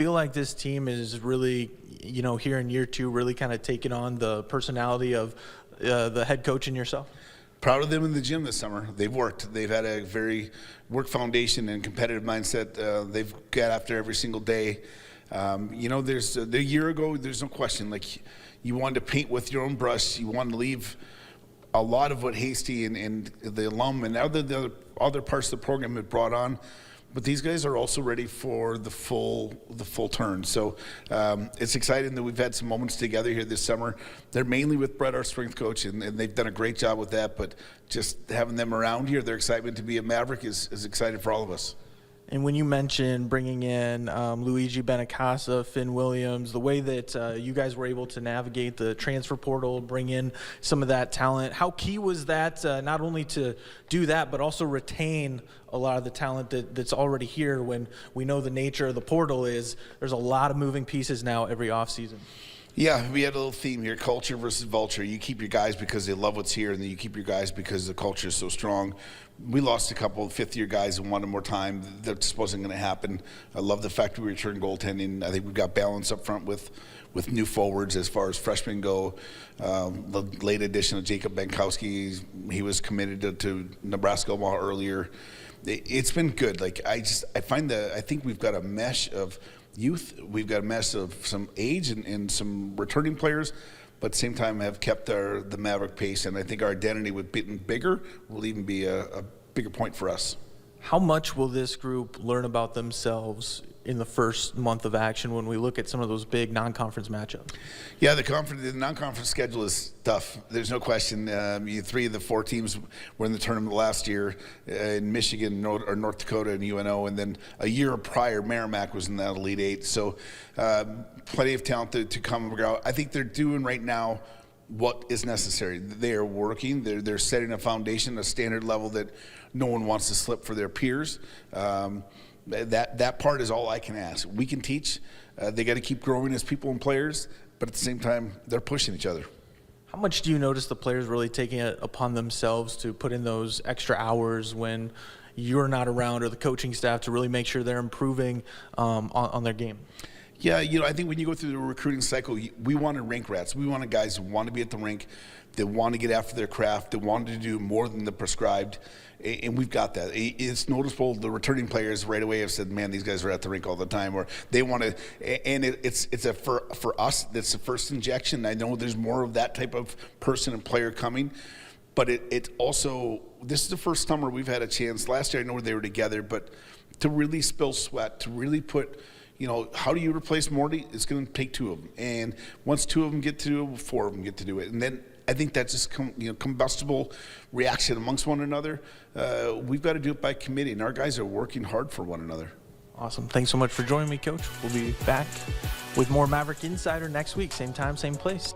Feel like this team is really, here in year two, really kind of taking on the personality of the head coach and yourself? Proud of them in the gym this summer. They've worked. They've had a very work foundation and competitive mindset. They've got after every single day. There's a year ago, there's no question. Like, you wanted to paint with your own brush. You wanted to leave a lot of what Hasty and the alum and the other parts of the program had brought on. But these guys are also ready for the full turn. So it's exciting that we've had some moments together here this summer. They're mainly with Brett, our strength coach, and they've done a great job with that. But just having them around here, their excitement to be a Maverick is exciting for all of us. And when you mentioned bringing in Luigi Benacasa, Finn Williams, the way that you guys were able to navigate the transfer portal, bring in some of that talent, how key was that not only to do that, but also retain a lot of the talent that's already here when we know the nature of the portal is there's a lot of moving pieces now every offseason? Yeah, we had a little theme here, culture versus vulture. You keep your guys because they love what's here, and then you keep your guys because the culture is so strong. We lost a couple of fifth-year guys and wanted more time. That just wasn't going to happen. I love the fact we returned goaltending. I think we've got balance up front with new forwards as far as freshmen go. The late addition of Jacob Bankowski, he was committed to Nebraska Omaha earlier. It's been good. Like, I think we've got a mesh of youth, we've got a mess of some age and some returning players, but at the same time have kept the Maverick pace, and I think our identity with getting bigger will even be a bigger point for us. How much will this group learn about themselves in the first month of action when we look at some of those big non-conference matchups? Yeah, the non-conference schedule is tough. There's no question. 3 of the 4 teams were in the tournament last year in Michigan, North Dakota, and UNO, and then a year prior, Merrimack was in that Elite 8. So plenty of talent to come and go. I think they're doing right now what is necessary. They are working. They're setting a foundation, a standard level that no one wants to slip for their peers. That part is all I can ask. We can teach. They got to keep growing as people and players, but at the same time, they're pushing each other. How much do you notice the players really taking it upon themselves to put in those extra hours when you're not around, or the coaching staff, to really make sure they're improving on their game? Yeah, I think when you go through the recruiting cycle, we wanted rink rats. We wanted guys who want to be at the rink, that want to get after their craft, that wanted to do more than the prescribed, and we've got that. It's noticeable. The returning players right away have said, "Man, these guys are at the rink all the time," or they want to. And it's for us, that's the first injection. I know there's more of that type of person and player coming, but it also, this is the first summer we've had a chance. Last year I know they were together, but to really spill sweat, to really put. How do you replace Morty? It's going to take 2 of them. And once 2 of them get to do it, 4 of them get to do it. And then I think that's just combustible reaction amongst one another. We've got to do it by committee, and our guys are working hard for one another. Awesome. Thanks so much for joining me, Coach. We'll be back with more Maverick Insider next week. Same time, same place.